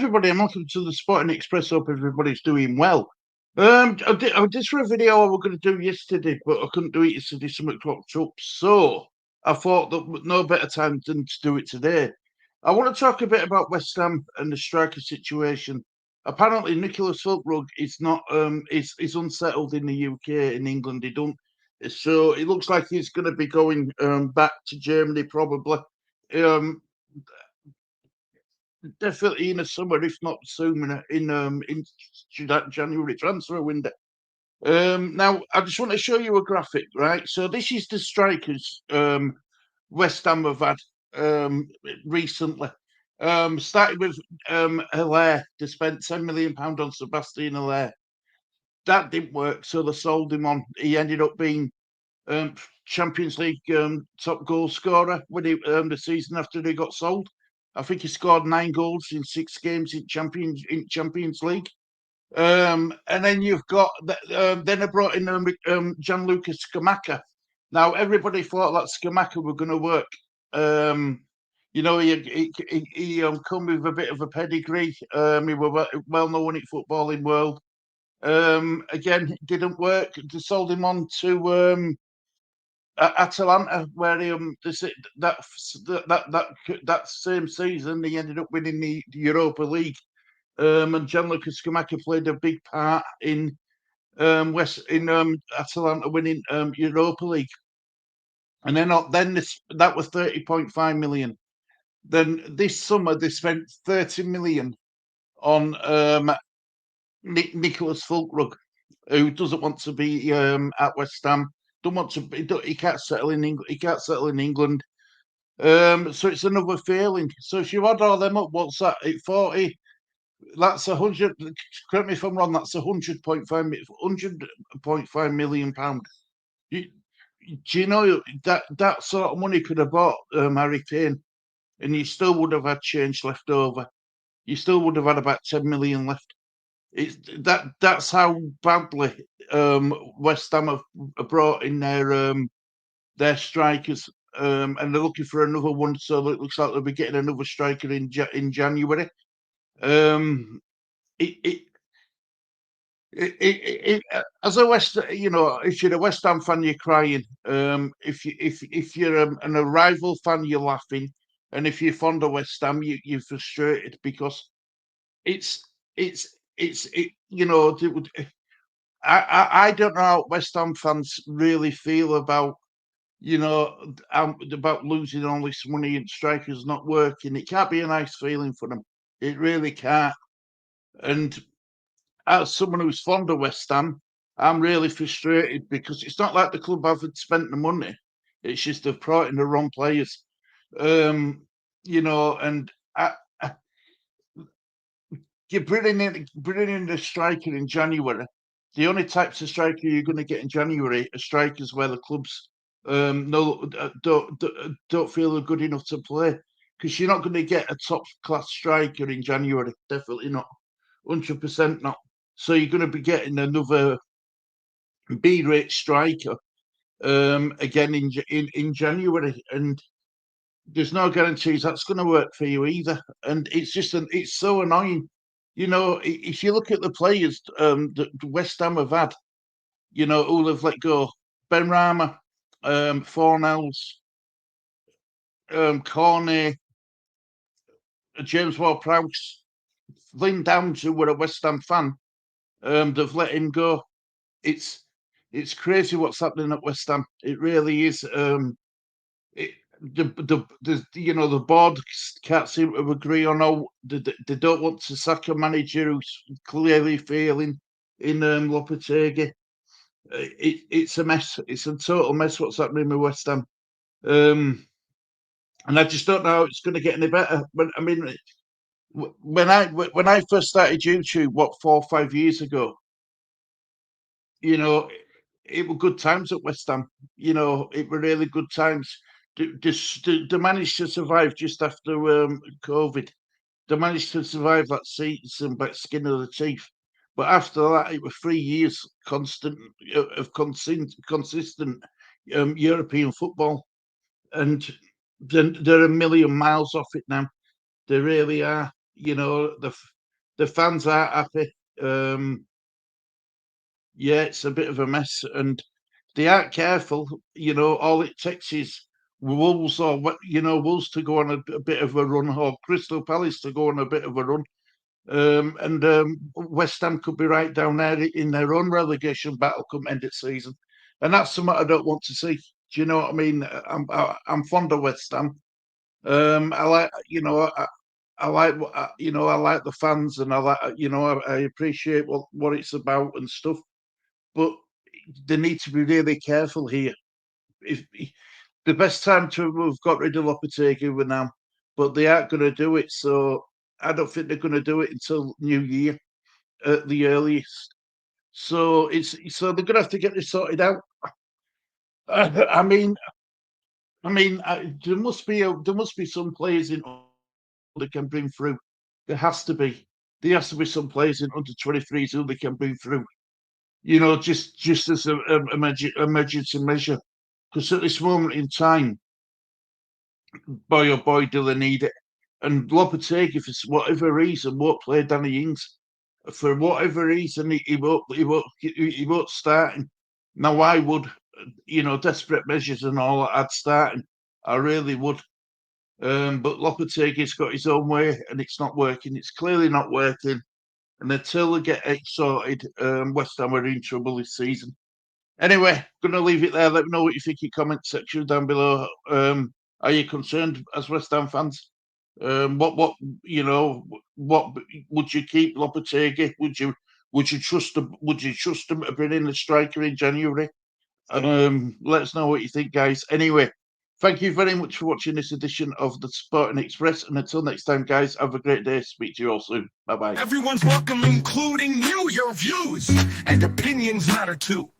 everybody, and welcome to the Sporting Express. Hope everybody's doing well. I did for a video I was going to do yesterday, but I couldn't do it yesterday. Something cropped up, so I thought that no better time than to do it today. I want to talk a bit about West Ham and the striker situation. Apparently, Nicholas Füllkrug is not is unsettled in the UK, in England. He don't, so it looks like he's going to be going back to Germany probably. Um, Definitely in the summer, if not sooner, in that January transfer window. Now, I just want to show you a graphic, right? So this is the strikers West Ham have had recently. Started with Hilaire. They spent £10 million on Sebastian Hilaire. That didn't work, so they sold him on. He ended up being Champions League top goal scorer when the season after they got sold. I think he scored 9 goals in 6 games in Champions League. And then you've got then I brought in Gianluca Scamacca. Now everybody thought that Scamacca were going to work. He come with a bit of a pedigree. He was well known in footballing world. Again, it didn't work. They sold him on to Atalanta, where that same season he ended up winning the Europa League. And Gianluca Scamacca played a big part in Atalanta winning Europa League. And then that was 30.5 million. Then this summer they spent 30 million on Nicholas Füllkrug, who doesn't want to be at West Ham. Don't want to. He can't settle in England. He can't settle in England. So it's another failing. So if you add all them up, what's that? At 40, that's 100. Correct me if I'm wrong. That's 100.5 million pound. Do you know that sort of money could have bought Harry Kane, and you still would have had change left over. You still would have had about 10 million left. That's how badly West Ham have brought in their strikers, and they're looking for another one. So it looks like they'll be getting another striker in January. Um, it, it, as a if you're a West Ham fan, you're crying. If you're an rival fan, you're laughing, and if you're fond of West Ham, you're frustrated because it's you know. I don't know how West Ham fans really feel about about losing all this money and strikers not working. It can't be a nice feeling for them. It really can't. And as someone who's fond of West Ham, I'm really frustrated because it's not like the club haven't spent the money. It's just they've brought in the wrong players. And you're bringing in the striker in January. The only types of striker you're going to get in January are strikers where the clubs don't feel they're good enough to play, because you're not going to get a top class striker in January. Definitely not, 100% not. So you're going to be getting another B-rate striker again in January, and there's no guarantees that's going to work for you either. And it's so annoying. If you look at the players that West Ham have had, who have let go: Ben Rama, Fornells, Cornet, James Ward-Prowse, Lynn Downs, who were a West Ham fan, they've let him go. It's crazy what's happening at West Ham. It really is. The board can't seem to agree on how they don't want to sack a manager who's clearly failing in Lopetegui. It's a mess. It's a total mess what's happening with West Ham. And I just don't know how it's going to get any better. When I first started YouTube, 4 or 5 years ago, it were good times at West Ham. It were really good times. They managed to survive just after COVID. They managed to survive that season by skin of the teeth. But after that, it was 3 years of consistent European football, and they're a million miles off it now. They really are. you know, the fans aren't happy. Yeah, it's a bit of a mess, and they aren't careful. You know, all it takes is Wolves or Wolves to go on a bit of a run, or Crystal Palace to go on a bit of a run, and West Ham could be right down there in their own relegation battle come end of season, and that's something I don't want to see. Do you know what I mean? I'm fond of West Ham. I like I like I like the fans, and I like I appreciate what it's about and stuff. But they need to be really careful here. If the best time to have got rid of Lopetegui were now, but they aren't going to do it. So I don't think they're going to do it until New Year at the earliest. So they're going to have to get this sorted out. I mean, there must be some players in that can bring through. There has to be. There has to be some players in under 23s who they can bring through. Just as a emergency measure. Because at this moment in time, boy oh boy, do they need it. And Lopetegui, for whatever reason, won't play Danny Ings. For whatever reason, he won't start him. Now, I would, desperate measures and all, I'd start him. I really would. But Lopetegui's got his own way, and it's not working. It's clearly not working. And until they get it sorted, West Ham are in trouble this season. Anyway, going to leave it there. Let me know what you think in the comment section down below. Are you concerned as West Ham fans? What what would you keep Lopetegui? Would you trust them? Would you trust them to bring in a striker in January? Let us know what you think, guys. Anyway, thank you very much for watching this edition of the Sporting Express. And until next time, guys, have a great day. Speak to you all soon. Bye bye. Everyone's welcome, including you. Your views and opinions matter too.